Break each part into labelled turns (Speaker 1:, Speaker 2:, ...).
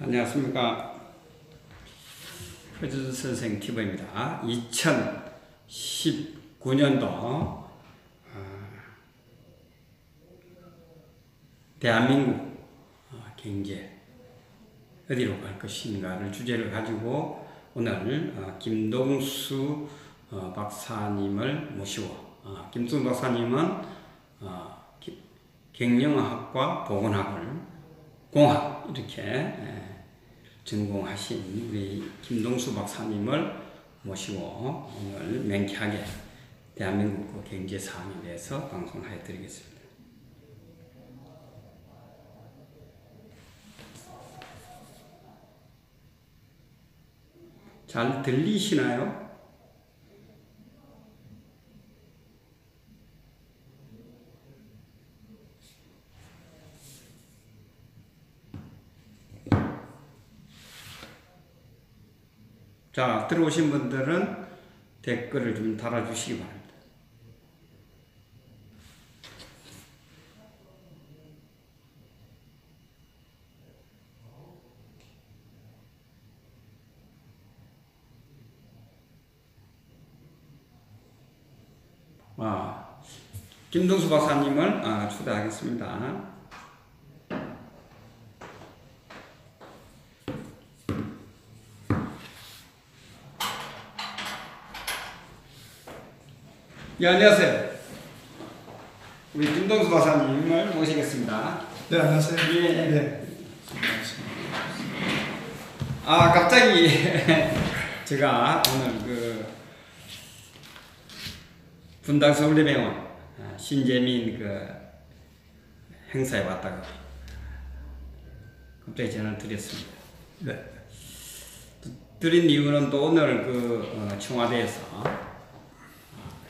Speaker 1: 안녕하십니까. 허준 선생 TV입니다. 2019년도 대한민국 경제 어디로 갈 것인가를 주제를 가지고 오늘 김동수 박사님을 모시고 김동수 박사님은 경영학과 보건학을 공학 이렇게 전공하신 우리 김동수 박사님을 모시고 오늘 명쾌하게 대한민국 경제 사항에 대해서 방송하여 드리겠습니다. 잘 들리시나요? 자, 들어오신 분들은 댓글을 좀 달아주시기 바랍니다. 김동수 박사님을 초대하겠습니다. 예, 안녕하세요. 우리 김동수 박사님을 모시겠습니다.
Speaker 2: 네, 안녕하세요.
Speaker 1: 예.
Speaker 2: 네.
Speaker 1: 갑자기 제가 오늘 분당 서울대병원 신재민 행사에 왔다가 갑자기 전화를 드렸습니다.
Speaker 2: 네.
Speaker 1: 드린 이유는 또 오늘 청와대에서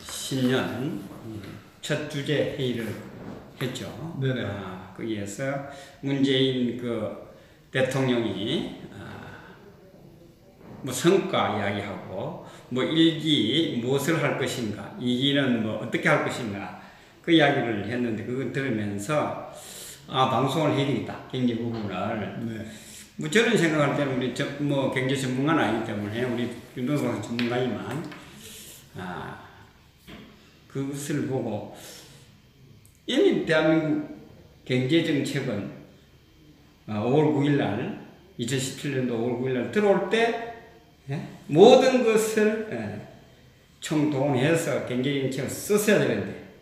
Speaker 1: 신년 첫 주제 회의를 했죠.
Speaker 2: 네네.
Speaker 1: 거기에서 문재인 대통령이 성과 이야기하고 1기 무엇을 할 것인가, 2기는 어떻게 할 것인가 그 이야기를 했는데 그걸 들으면서 방송을 해야 되겠다, 경제 부분을.
Speaker 2: 네.
Speaker 1: 저는 생각할 때는 우리 경제 전문가는 아니기 때문에 우리 김동수 박사 전문가이지만 그것을 보고 이미 대한민국 경제정책은 5월 9일날 2017년도 5월 9일날 들어올 때 모든 것을 총동원해서 경제정책을 썼어야 되는데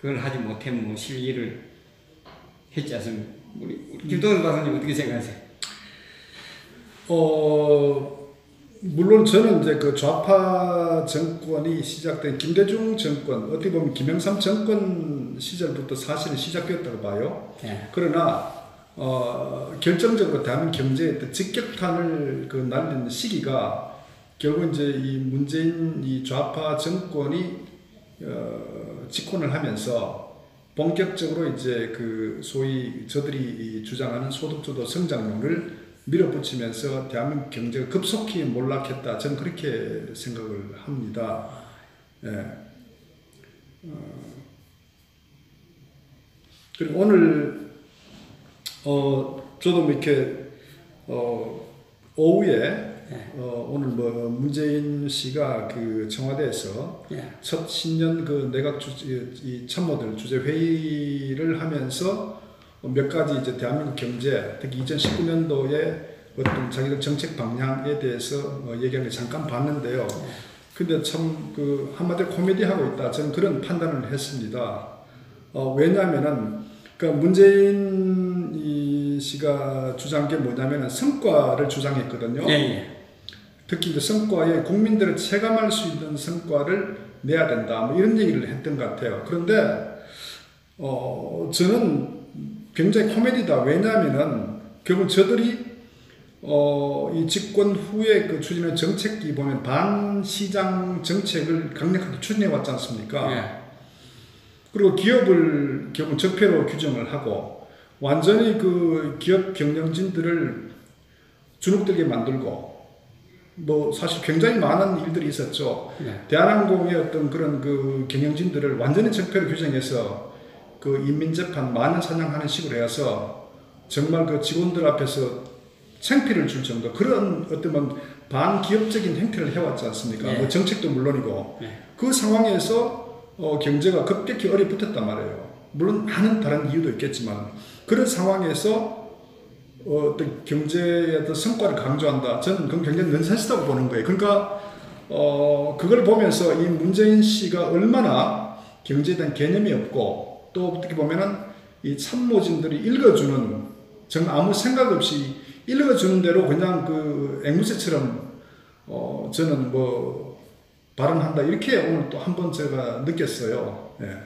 Speaker 1: 그걸 하지 못해 실기를 했지 않습니까? 우리 김동수 박사님 어떻게 생각하세요?
Speaker 2: 물론 저는 이제 좌파 정권이 시작된 김대중 정권, 어떻게 보면 김영삼 정권 시절부터 사실은 시작되었다고 봐요.
Speaker 1: 네.
Speaker 2: 그러나 결정적으로 대한민국 경제에 직격탄을 날리는 시기가 결국 이제 이 문재인 이 좌파 정권이 집권을 하면서 본격적으로 이제 소위 저들이 주장하는 소득주도 성장론을 밀어붙이면서 대한민국 경제가 급속히 몰락했다. 저는 그렇게 생각을 합니다. 예. 그리고 오늘 저도 이렇게 오후에 오늘 문재인 씨가 청와대에서 첫 신년 내각 이 참모들 주재 회의를 하면서 몇 가지 이제 대한민국 경제, 특히 2019년도에 어떤 자기들 정책 방향에 대해서 얘기하는 걸 잠깐 봤는데요. 근데 참 한마디로 코미디하고 있다. 저는 그런 판단을 했습니다. 왜냐하면은 문재인 씨가 주장한 게 뭐냐면은 성과를 주장했거든요.
Speaker 1: 예.
Speaker 2: 특히 이제 성과에 국민들을 체감할 수 있는 성과를 내야 된다. 뭐 이런 얘기를 했던 것 같아요. 그런데 저는 굉장히 코미디다. 왜냐하면은 결국 저들이 이 집권 후에 그 추진한 정책이 보면 반시장 정책을 강력하게 추진해 왔지 않습니까?
Speaker 1: 예.
Speaker 2: 그리고 기업을 결국 적폐로 규정을 하고 완전히 그 기업 경영진들을 주눅들게 만들고 뭐 사실 굉장히 많은 일들이 있었죠.
Speaker 1: 예.
Speaker 2: 대한항공의 어떤 그런 그 경영진들을 완전히 적폐로 규정해서 그 인민재판 만년 사냥하는 식으로 해서 정말 그 직원들 앞에서 창피를 줄 정도 그런 어떤 반기업적인 행태를 해왔지 않습니까?
Speaker 1: 네.
Speaker 2: 뭐 정책도 물론이고
Speaker 1: 네.
Speaker 2: 그 상황에서 경제가 급격히 얼어붙었단 말이에요. 물론 많은 다른 이유도 있겠지만 그런 상황에서 어떤 경제의 어떤 성과를 강조한다. 저는 그건 굉장히 넌센스라고 보는 거예요. 그러니까 그걸 보면서 이 문재인 씨가 얼마나 경제에 대한 개념이 없고 또 어떻게 보면은 이 참모진들이 읽어주는 정말 아무 생각 없이 읽어주는 대로 그냥 그 앵무새처럼 저는 뭐 발언한다 이렇게 오늘 또 한 번 제가 느꼈어요. 예.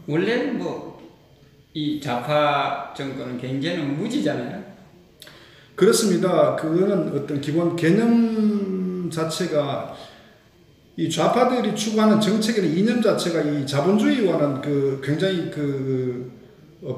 Speaker 1: 원래는 뭐 이 좌파 정권은 경제는 무지잖아요.
Speaker 2: 그렇습니다. 그거는 어떤 기본 개념 자체가 이 좌파들이 추구하는 정책의 이념 자체가 이 자본주의와는 그 굉장히 그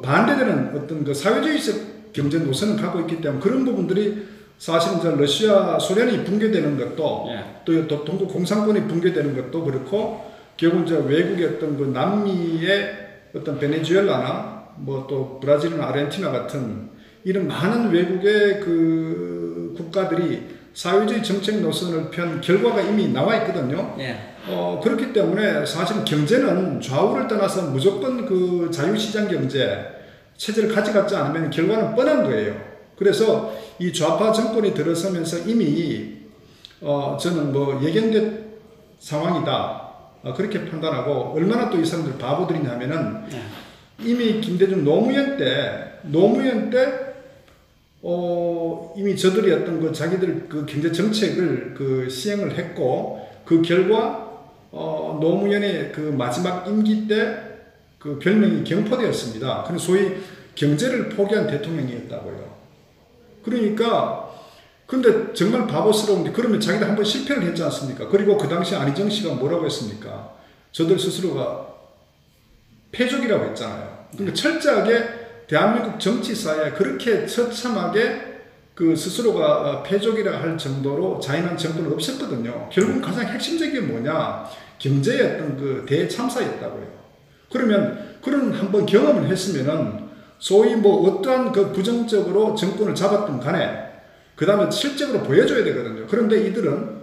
Speaker 2: 반대되는 어떤 그 사회주의적 경제 노선을 갖고 있기 때문에 그런 부분들이 사실은 이제 러시아 소련이 붕괴되는 것도 또 동구 공산권이 붕괴되는 것도 그렇고 결국 이제 외국의 어떤 그 남미의 어떤 베네수엘라나 뭐 또 브라질이나 아르헨티나 같은 이런 많은 외국의 그 국가들이 사회주의 정책 노선을 편 결과가 이미 나와 있거든요. 그렇기 때문에 사실 경제는 좌우를 떠나서 무조건 그 자유시장 경제 체제를 가져갔지 않으면 결과는 뻔한 거예요. 그래서 이 좌파 정권이 들어서면서 이미 저는 뭐 예견된 상황이다. 그렇게 판단하고 얼마나 또 이 사람들 바보들이냐면은 이미 김대중 노무현 때 이미 저들이 어떤 그 자기들 그 경제 정책을 그 시행을 했고 그 결과 노무현의 그 마지막 임기 때 그 별명이 경포대였습니다. 그래서 소위 경제를 포기한 대통령이었다고요. 그러니까 근데 정말 바보스러운 게 그러면 자기들 한번 실패를 했지 않습니까? 그리고 그 당시 안희정 씨가 뭐라고 했습니까? 저들 스스로가 패족이라고 했잖아요. 그러니까 철저하게 대한민국 정치사에 그렇게 처참하게 그 스스로가 패족이라 할 정도로 자인한 정권은 없었거든요. 결국 가장 핵심적인 게 뭐냐? 경제의 어떤 그 대참사였다고요. 그러면 그런 한번 경험을 했으면은 소위 뭐 어떠한 그 부정적으로 정권을 잡았든 간에 그 다음에 실적으로 보여줘야 되거든요. 그런데 이들은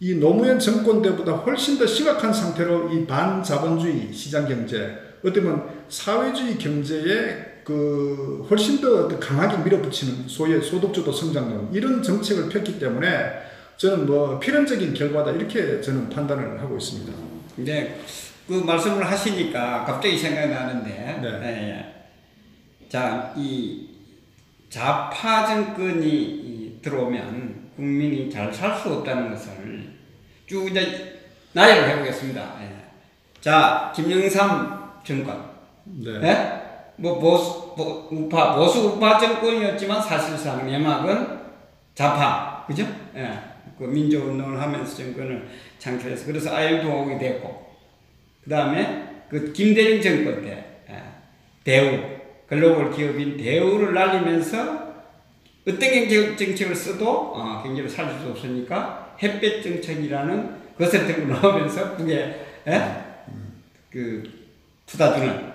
Speaker 2: 이 노무현 정권 때보다 훨씬 더 심각한 상태로 이 반자본주의 시장경제, 어떻게 보면 사회주의 경제에 그 훨씬 더 강하게 밀어붙이는 소위 소득주도 성장론 이런 정책을 폈기 때문에 저는 뭐 필연적인 결과다 이렇게 저는 판단을 하고 있습니다.
Speaker 1: 네, 그 말씀을 하시니까 갑자기 생각이 나는데, 자, 이 좌파 정권이 들어오면 국민이 잘 살 수 없다는 것을 쭉 이제 나열을 해보겠습니다. 자, 김영삼 정권, 뭐 보수 우파 정권이었지만 사실상 내막은 좌파, 그죠? 그 민주운동을 하면서 정권을 창출해서 그래서 IMF 됐고, 그 다음에 그 김대중 정권 때 대우 글로벌 기업인 대우를 날리면서 어떤 경제 정책을 써도 경제를 살릴 수 없으니까 햇볕 정책이라는 것을 들고 나오면서 북에 그 투다주는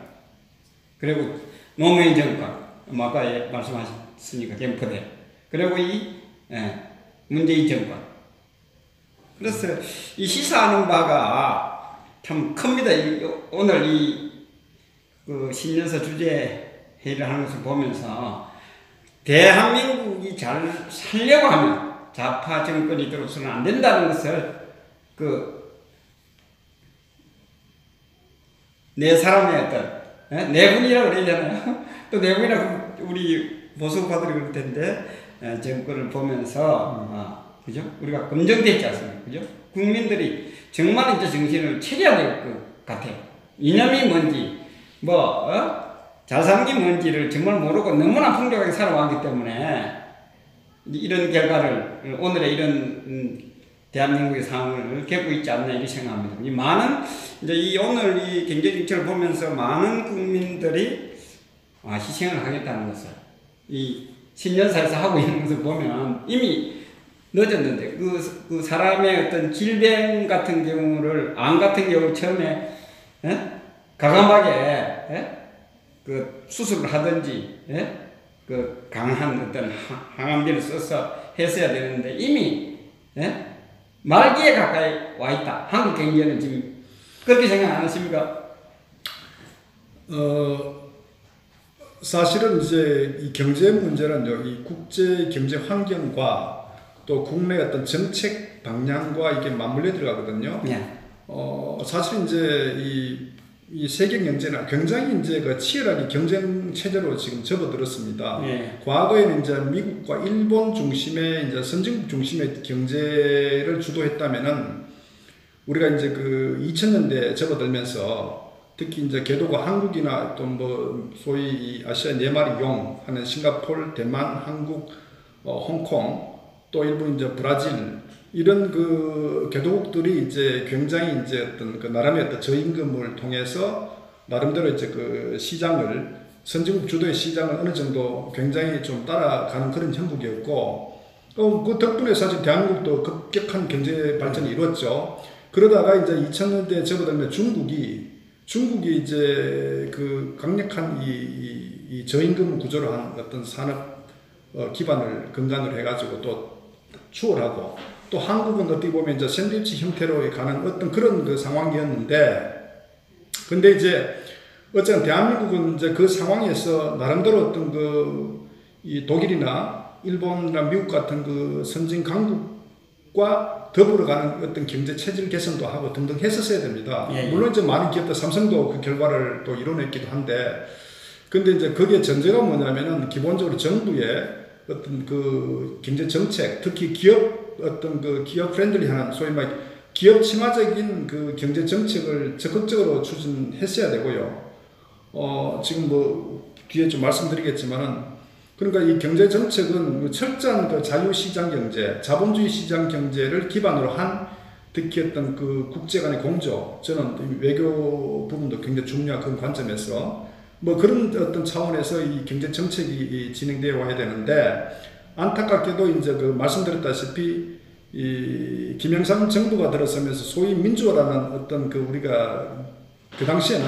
Speaker 1: 그리고 노무현 정권 아까 말씀하셨으니까 경포대 그리고 이 문재인 정권. 그래서 이 시사하는 바가 참 큽니다. 오늘 그 신년사 주제 회의를 하는 것을 보면서 대한민국이 잘 살려고 하면 좌파 정권이 들어서는 안 된다는 것을 네 사람의 어떤 내분이라고 그러잖아요. 또 내분이라고 우리 보수파들이 그럴 텐데 정권을 보면서 그죠? 우리가 검증됐지 않습니까? 그죠? 국민들이 정말 이제 정신을 차려야 될 것 같아요. 이념이 뭔지, 잘 사는 게 뭔지를 정말 모르고 너무나 풍족하게 살아왔기 때문에 이런 결과를, 오늘의 이런 대한민국의 상황을 겪고 있지 않나 이렇게 생각합니다. 이 많은, 이제 오늘 이 경제정책을 보면서 많은 국민들이 희생을 하겠다는 것을, 이 신년사에서 하고 있는 것을 보면 이미 늦었는데, 그 사람의 어떤 질병 같은 경우를, 암 같은 경우 처음에, 가감하게, 그 수술을 하든지, 그 강한 어떤 항암제를 써서 했어야 되는데, 이미, 말기에 가까이 와 있다. 한국 경제는 지금 그렇게 생각 안 하십니까?
Speaker 2: 사실은 이제 이 경제 문제는요, 이 국제 경제 환경과 또 국내 어떤 정책 방향과 이게 맞물려 들어가거든요.
Speaker 1: 네.
Speaker 2: 사실 이제 이 세계 경제는 굉장히 이제 그 치열하게 경쟁 체제로 지금 접어들었습니다.
Speaker 1: 네.
Speaker 2: 과거에는 이제 미국과 일본 중심의 이제 선진국 중심의 경제를 주도했다면은 우리가 이제 그 2000년대 접어들면서 특히 이제 개도가 한국이나 또 뭐 소위 아시아 네 마리 용 하는 싱가포르, 대만, 한국, 홍콩, 또 일본 이제 브라질 이런 그 개도국들이 이제 굉장히 이제 어떤 그 나름의 어떤 저임금을 통해서 나름대로 이제 그 시장을 선진국 주도의 시장을 어느 정도 굉장히 좀 따라가는 그런 형국이었고, 그 덕분에 사실 대한민국도 급격한 경제 발전이 이루었죠. 그러다가 이제 2000년대에 접어들면 중국이 이제 그 강력한 이 저임금 구조로 한 어떤 산업 기반을 근간으로 해가지고 또 추월하고, 또 한국은 어떻게 보면 이제 샌드위치 형태로 가는 어떤 그런 그 상황이었는데, 근데 이제 어쨌든 대한민국은 이제 그 상황에서 나름대로 어떤 이 독일이나 일본이나 미국 같은 그 선진 강국과 더불어 가는 어떤 경제 체질 개선도 하고 등등 했었어야 됩니다.
Speaker 1: 예, 예.
Speaker 2: 물론 이제 많은 기업들, 삼성도 그 결과를 또 이뤄냈기도 한데, 근데 이제 거기에 전제가 뭐냐면은 기본적으로 정부의 어떤 그 경제 정책, 특히 기업 어떤 그 기업 프렌들리한 소위 말 기업 친화적인 그 경제 정책을 적극적으로 추진했어야 되고요. 지금 뭐 뒤에 좀 말씀드리겠지만은, 그러니까 이 경제 정책은 철저한 그 자유시장 경제, 자본주의 시장 경제를 기반으로 한 특히 어떤 그 국제 간의 공조, 저는 외교 부분도 굉장히 중요한 그런 관점에서 뭐 그런 어떤 차원에서 이 경제 정책이 진행되어 와야 되는데, 안타깝게도 이제 그 말씀드렸다시피 이 김영삼 정부가 들어서면서 소위 민주화라는 어떤 그 우리가 그 당시에는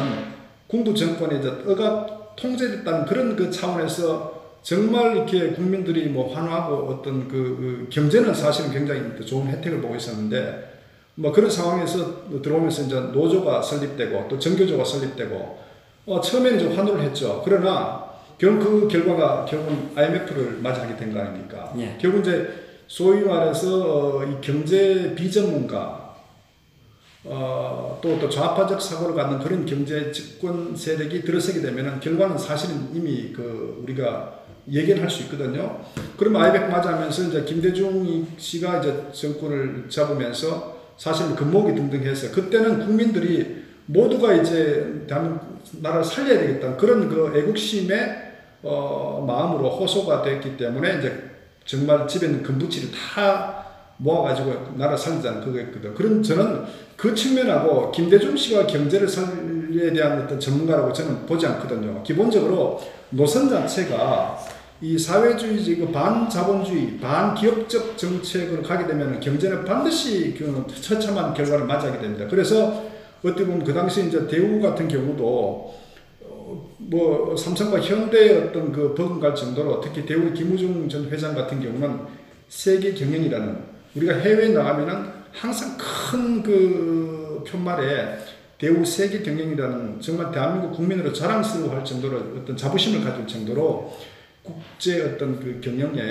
Speaker 2: 군부 정권에 이제 억압 통제됐다는 그런 그 차원에서 정말 이렇게 국민들이 뭐 환호하고 어떤 그 경제는 사실은 굉장히 좋은 혜택을 보고 있었는데, 뭐 그런 상황에서 들어오면서 이제 노조가 설립되고 또 정교조가 설립되고 처음에는 좀 환호를 했죠. 그러나 결국 그 결과가 결국은 IMF를 맞이하게 된 거 아닙니까?
Speaker 1: 예.
Speaker 2: 결국 이제 소위 말해서 이 경제 비전문가 또 좌파적 사고를 갖는 그런 경제 집권 세력이 들어서게 되면은 결과는 사실은 이미 그 우리가 예견할 수 있거든요. 그럼 IMF 맞이하면서 이제 김대중 씨가 이제 정권을 잡으면서 사실 금모기 등등 해서 그때는 국민들이 모두가 이제 대한민국 나라를 살려야 되겠다 그런 그 애국심의 마음으로 호소가 됐기 때문에 이제 정말 집에 있는 금부치를 다 모아가지고 나라 살리자는 그거였거든. 그런 저는 그 측면하고 김대중 씨가 경제를 살리에 대한 어떤 전문가라고 저는 보지 않거든요. 기본적으로 노선 자체가 이 사회주의, 반자본주의, 반기업적 정책으로 가게 되면 경제는 반드시 그 처참한 결과를 맞이하게 됩니다. 그래서 어떻게 보면 그 당시 이제 대우 같은 경우도 뭐 삼성과 현대의 어떤 그 버금갈 정도로 특히 대우 김우중 전 회장 같은 경우는 세계 경영이라는, 우리가 해외에 나가면은 항상 큰 그 편말에 대우 세계 경영이라는 정말 대한민국 국민으로 자랑스러워할 정도로 어떤 자부심을 가질 정도로 국제 어떤 그 경영에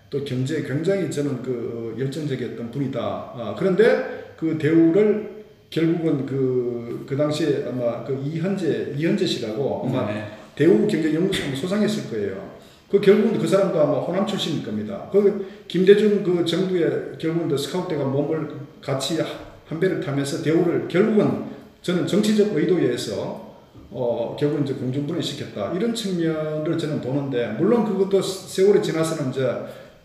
Speaker 2: 또 경제에 굉장히 저는 그 열정적이었던 분이다. 그런데 그 대우를 결국은 그 당시에 아마 그 이현재 씨라고 아마 대우 경제연구소 소장했을 거예요. 그 결국은 그 사람도 아마 호남 출신일 겁니다. 그 김대중 그 정부의 결국은 스카우트가 몸을 같이 한 배를 타면서 대우를 결국은 저는 정치적 의도에 의해서 결국은 이제 공중분해 시켰다. 이런 측면을 저는 보는데, 물론 그것도 세월이 지나서는 이제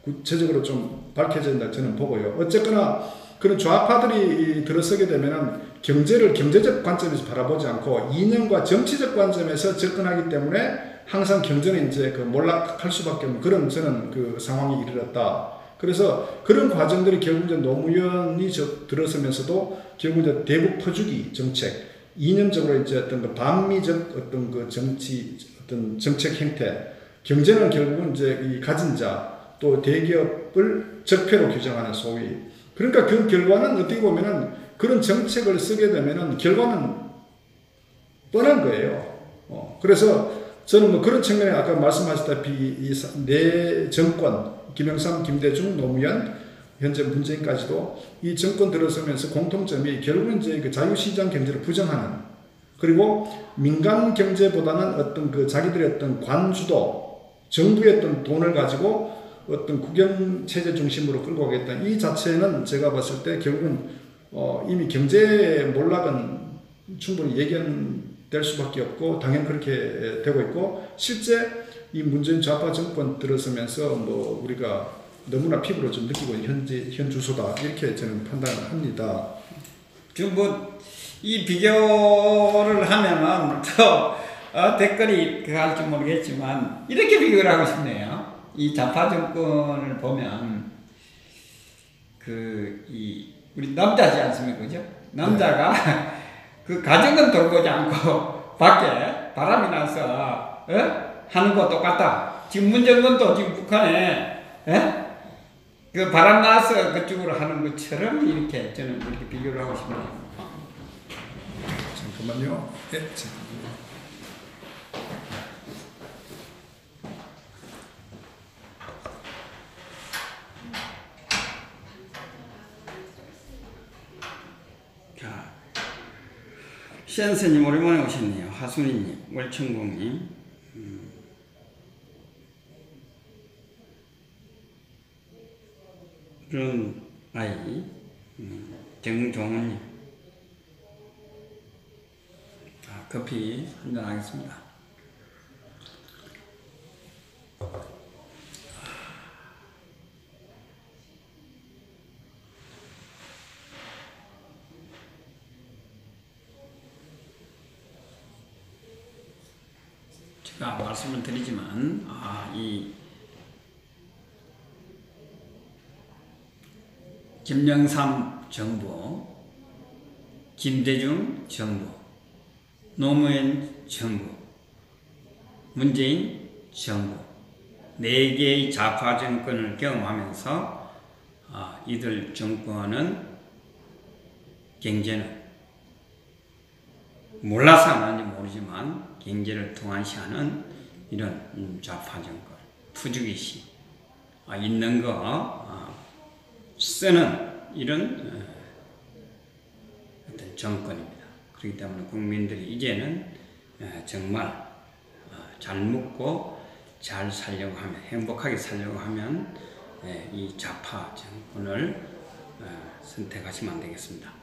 Speaker 2: 구체적으로 좀 밝혀진다 저는 보고요. 어쨌거나 그런 좌파들이 들어서게 되면은 경제를 경제적 관점에서 바라보지 않고 이념과 정치적 관점에서 접근하기 때문에 항상 경제는 이제 그 몰락할 수밖에 없는 그런 저는 그 상황이 이르렀다. 그래서 그런 과정들이 결국 이제 노무현이 들어서면서도 결국 이제 대북 퍼주기 정책, 이념적으로 이제 어떤 그 반미적 어떤 그 정치 어떤 정책 형태, 경제는 결국은 이제 이 가진 자 또 대기업을 적폐로 규정하는 소위. 그러니까 그 결과는 어떻게 보면은 그런 정책을 쓰게 되면은 결과는 뻔한 거예요. 그래서 저는 뭐 그런 측면에 아까 말씀하셨다시피 이 네 정권, 김영삼, 김대중, 노무현, 현재 문재인까지도 이 정권 들어서면서 공통점이 결국은 이제 그 자유시장 경제를 부정하는, 그리고 민간 경제보다는 어떤 그 자기들의 어떤 관주도, 정부의 어떤 돈을 가지고 어떤 국영체제 중심으로 끌고 가겠다는 이 자체는 제가 봤을 때 결국은 이미 경제 몰락은 충분히 예견될 수밖에 없고 당연히 그렇게 되고 있고, 실제 이 문재인 좌파 정권 들어서면서 뭐 우리가 너무나 피부로 좀 느끼고 있는 현 주소다 이렇게 저는 판단을 합니다.
Speaker 1: 지금 뭐 이 비교를 하면은 또 댓글이 그거 할지 모르겠지만 이렇게 비교를 하고 싶네요. 이 좌파 정권을 보면 우리 남자지 않습니까, 그죠? 남자가 그 가정은 돌보지 않고 밖에 바람이 나서 하는 거 똑같다. 지금 문정권도 지금 북한에 그 바람 나서 그쪽으로 하는 것처럼 이렇게 저는 이렇게 비교를 하고 싶네요.
Speaker 2: 잠깐만요. 네, 잠깐만요.
Speaker 1: 시안스님 오랜만에 오셨네요. 하순이님, 월천공님, 그런 아이, 정종훈님. 커피 한잔 하겠습니다. 제가 말씀을 드리지만 이 김영삼 정부, 김대중 정부, 노무현 정부, 문재인 정부 4개의 좌파 정권을 경험하면서 이들 정권은 경제는 몰라서 하는지 모르지만 경제를 동안시하는 이런 좌파 정권, 투주기식 있는 거 쓰는 이런 어떤 정권입니다. 그렇기 때문에 국민들이 이제는 정말 잘 먹고 잘 살려고 하면, 행복하게 살려고 하면 이 좌파 정권을 선택하시면 안 되겠습니다.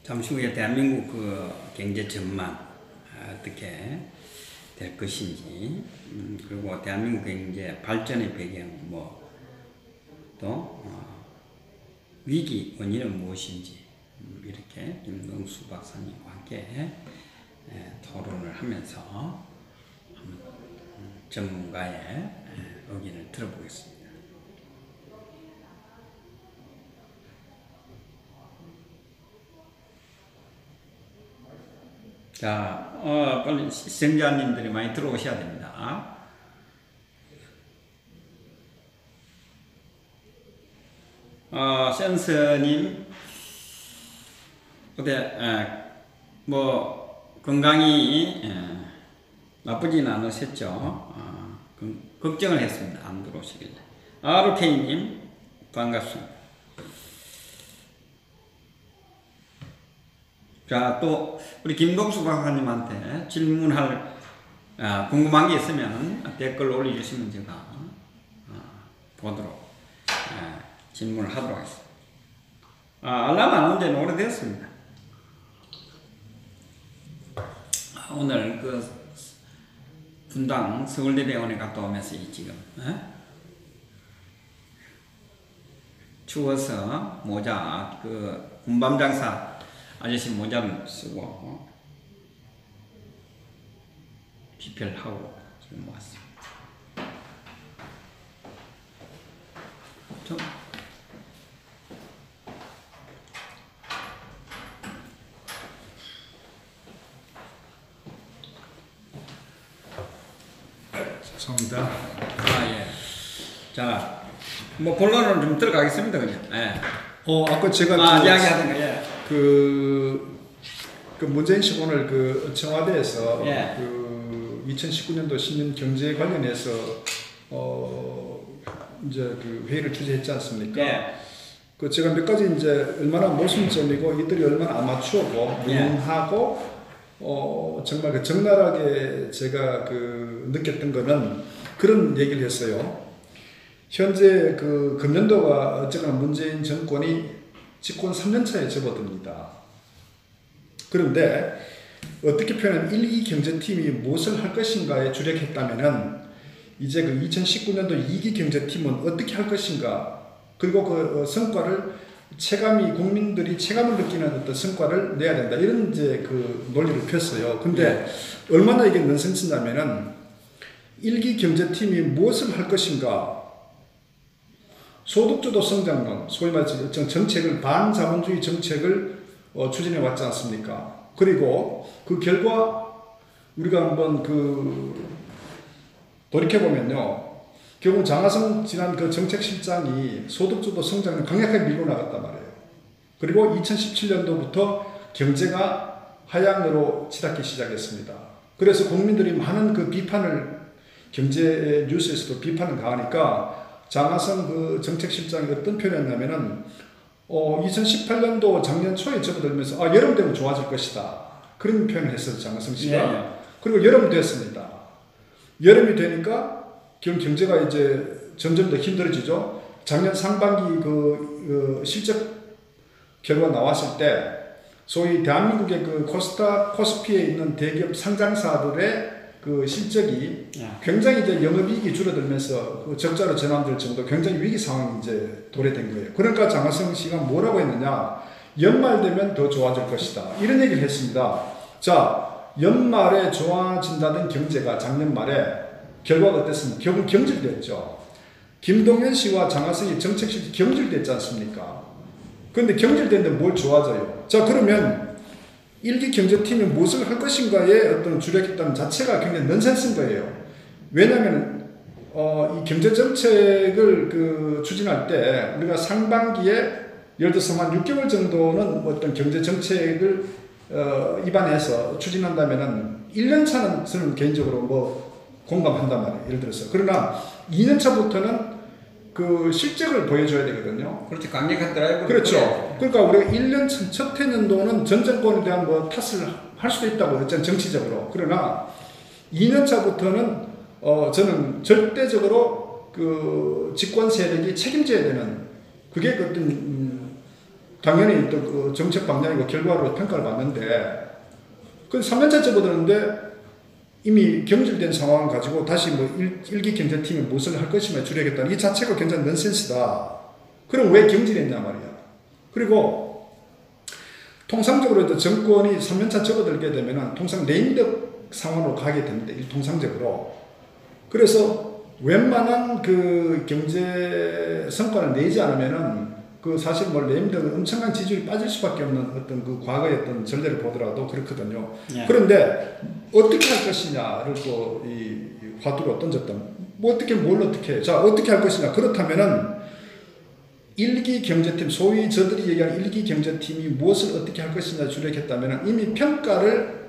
Speaker 1: 잠시 후에 대한민국 그 경제 전망 어떻게 될 것인지, 그리고 대한민국 경제 발전의 배경, 또 위기 원인은 무엇인지 이렇게 김동수 박사님과 함께 토론을 하면서 전문가의 의견을 들어보겠습니다. 자, 빨리 시청자님들이 많이 들어오셔야 됩니다. 센서님, 건강이 나쁘진 않으셨죠. 걱정을 했습니다. 안 들어오시길래. RK님 반갑습니다. 자, 또 우리 김동수 박사님한테 질문할 궁금한 게 있으면 댓글 올려주시면 제가 보도록 질문을 하도록 하겠습니다. 알람 안 온 지는 오래됐습니다. 오늘 그 분당 서울대병원에 갔다 오면서 지금 추워서 모자 그 군밤장사 아저씨 모자를 쓰고 집회하고 지금 왔습니다. 좀
Speaker 2: 죄송합니다.
Speaker 1: 예. 자, 뭐 본론으로 좀 들어가겠습니다, 그냥. 예.
Speaker 2: 아까 제가
Speaker 1: 이야기하던 거, 예.
Speaker 2: 그 문재인 씨 오늘 그 청와대에서
Speaker 1: 예.
Speaker 2: 그 2019년도 신년 경제 관련해서 이제 그 회의를 주재했지 않습니까?
Speaker 1: 예.
Speaker 2: 그 제가 몇 가지 이제 얼마나 모순점이고 이들이 얼마나 아마추어고 무능하고 정말 그 적나라하게 제가 그 느꼈던 거는 그런 얘기를 했어요. 현재 그 금년도가 어쨌거나 문재인 정권이 집권 3년차에 접어듭니다. 그런데 어떻게 표현하면 1기 경제팀이 무엇을 할 것인가에 주력했다면은 이제 그 2019년도 2기 경제팀은 어떻게 할 것인가, 그리고 그 성과를 국민들이 체감을 느끼는 어떤 성과를 내야 된다, 이런 이제 그 논리를 폈어요. 근데 얼마나 이게 넌센스냐면은 1기 경제팀이 무엇을 할 것인가, 소득주도 성장론, 소위 말해서 정책을 반자본주의 정책을 추진해 왔지 않습니까? 그리고 그 결과 우리가 한번 돌이켜보면요, 결국 장하성 지난 그 정책실장이 소득주도 성장을 강력하게 밀고 나갔단 말이에요. 그리고 2017년도부터 경제가 하향으로 치닫기 시작했습니다. 그래서 국민들이 많은 그 비판을, 경제 뉴스에서도 비판을 가하니까 장하성 그 정책실장이 어떤 표현을 했냐면은 2018년도 작년 초에 접어들면서 여름 되면 좋아질 것이다, 그런 표현을 했어요, 장하성 씨가.
Speaker 1: 예.
Speaker 2: 그리고 여름 됐습니다. 여름이 되니까 지금 경제가 이제 점점 더 힘들어지죠. 작년 상반기 그 실적 결과 나왔을 때 소위 대한민국의 그 코스피에 있는 대기업 상장사들의 그 실적이 굉장히 이제 영업이익이 줄어들면서 그 적자로 전환될 정도 굉장히 위기 상황이 이제 도래된 거예요. 그러니까 장하성 씨가 뭐라고 했느냐, 연말 되면 더 좋아질 것이다, 이런 얘기를 했습니다. 자, 연말에 좋아진다던 경제가 작년 말에 결과가 어땠습니까? 결국 경질됐죠. 김동연 씨와 장하성이 정책실이 경질됐지 않습니까? 그런데 경질됐는데 뭘 좋아져요? 자, 그러면 1기 경제팀이 무엇을 할 것인가에 어떤 주력했다는 자체가 굉장히 넌센스인 거예요. 왜냐하면 이 경제정책을 그 추진할 때 우리가 상반기에 예를 들어서 한 6개월 정도는 어떤 경제정책을 입안해서 추진한다면은 1년 차는 저는 개인적으로 뭐 공감한단 말이에요. 예를 들어서. 그러나 2년 차부터는 그 실적을 보여줘야 되거든요.
Speaker 1: 그렇지, 강력한 드라이브.
Speaker 2: 그렇죠. 그러니까 우리가 1년 첫 해년도는 전 정권에 대한 뭐 탓을 할 수도 있다고 했잖아요, 정치적으로. 그러나 2년 차부터는 저는 절대적으로 그 집권 세력이 책임져야 되는, 그게 어떤 당연히 또 그 정책 방향이고 결과로 평가를 받는데, 그 3년차 접어드는데 이미 경질된 상황을 가지고 다시 뭐 1기 경제팀이 무엇을 할 것이며 주력했다는 이 자체가 굉장히 넌센스다. 그럼 왜 경질했냐 말이야. 그리고 통상적으로 이제 정권이 3년차 접어들게 되면은 통상 레임덕 상황으로 가게 됩니다, 통상적으로. 그래서 웬만한 그 경제 성과를 내지 않으면은 그 사실 뭐 레임덕은 엄청난 지지율이 빠질 수밖에 없는 어떤 그 과거의 어떤 전례를 보더라도 그렇거든요. 그런데 어떻게 할 것이냐를 또 이 화두로 던졌다. 뭐 뭘 어떻게 해? 자, 어떻게 할 것이냐? 그렇다면은 1기 경제팀, 소위 저들이 얘기하는 1기 경제팀이 무엇을 어떻게 할 것이냐 주력했다면은 이미 평가를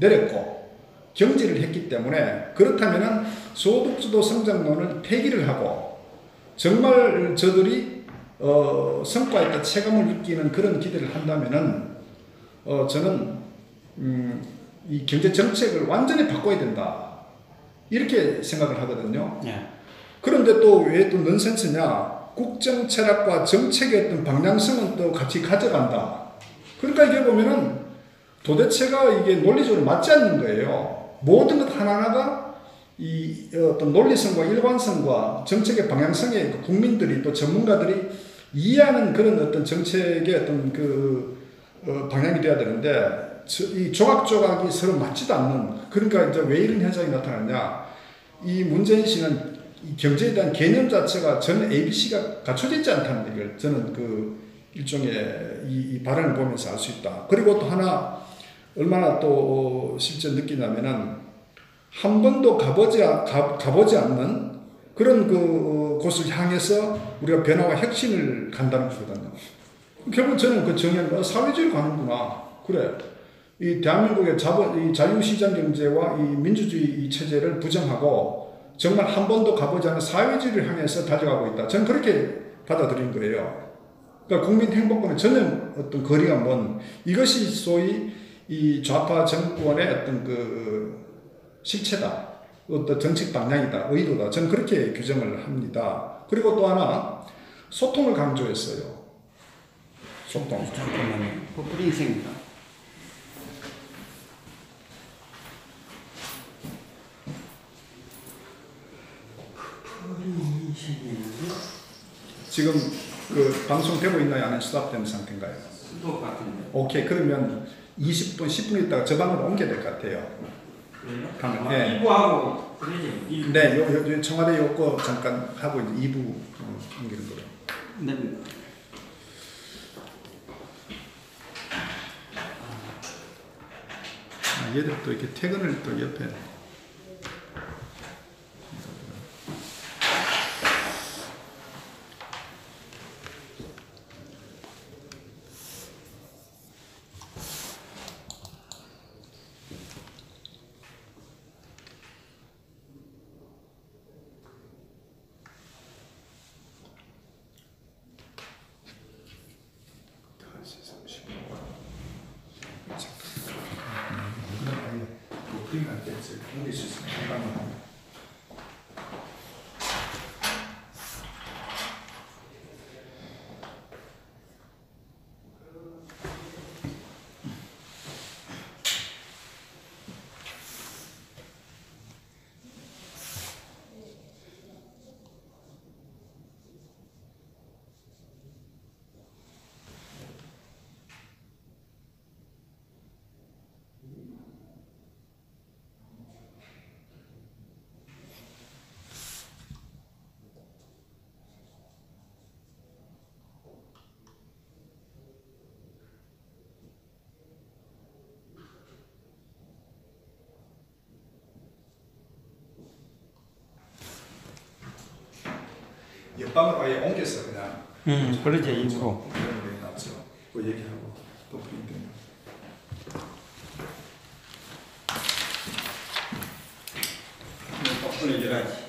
Speaker 2: 내렸고 경질을 했기 때문에 그렇다면은 소득주도 성장론을 폐기를 하고 정말 저들이 성과에 따라 체감을 느끼는 그런 기대를 한다면은 저는 이 경제 정책을 완전히 바꿔야 된다 이렇게 생각을 하거든요.
Speaker 1: 예.
Speaker 2: 그런데 또 왜 또 넌센스냐? 국정 철학과 정책의 어떤 방향성은 또 같이 가져간다. 그러니까 이게 보면은 도대체가 이게 논리적으로 맞지 않는 거예요. 모든 것 하나하나가 이 어떤 논리성과 일관성과 정책의 방향성에 국민들이 또 전문가들이 이해하는 그런 어떤 정책의 어떤 방향이 돼야 되는데 이 조각조각이 서로 맞지도 않는 그러니까 이제 왜 이런 현상이 나타나냐? 이 문재인 씨는 이 경제에 대한 개념 자체가 전 ABC가 갖춰져 있지 않다는 얘기를 저는 일종의 이 발언을 보면서 알 수 있다. 그리고 또 하나 얼마나 또 실제 느끼냐면은 한 번도 가보지 않는 그런 곳을 향해서 우리가 변화와 혁신을 간다는 거거든요. 결국 저는 그 정의는 사회주의로 가는구나. 그래. 이 대한민국의 이 자유시장 경제와 이 민주주의 이 체제를 부정하고 정말 한 번도 가보지 않은 사회주의를 향해서 달려가고 있다. 저는 그렇게 받아들인 거예요. 그러니까 국민 행복과는 전혀 어떤 거리가 먼 이것이 소위 이 좌파 정권의 어떤 실체다. 어떤 정책 방향이다. 의도다. 저는 그렇게 규정을 합니다. 그리고 또 하나 소통을 강조했어요. 소통.
Speaker 1: 잠깐만요. 뿌린생입니다.
Speaker 2: 지금 방송되고 있나요? 아니면 스탑된 상태인가요?
Speaker 1: 스톱 같은데.
Speaker 2: 오케이. 그러면 20분, 10분 있다가 저 방으로 옮겨야 될 것 같아요.
Speaker 1: 그래요?
Speaker 2: 네.
Speaker 1: 2부하고 그러지.
Speaker 2: 네, 청와대 요거 잠깐 하고 이제 2부 옮기는 거로.
Speaker 1: 네.
Speaker 2: 얘들 또 이렇게 퇴근을 또 옆에. 옆방으로 아예 옮겼어 그냥.
Speaker 1: 그러죠. 이거.
Speaker 2: 그런 게 낫죠. 그 얘기하고 또 프린트.
Speaker 1: 덕분에 일하지.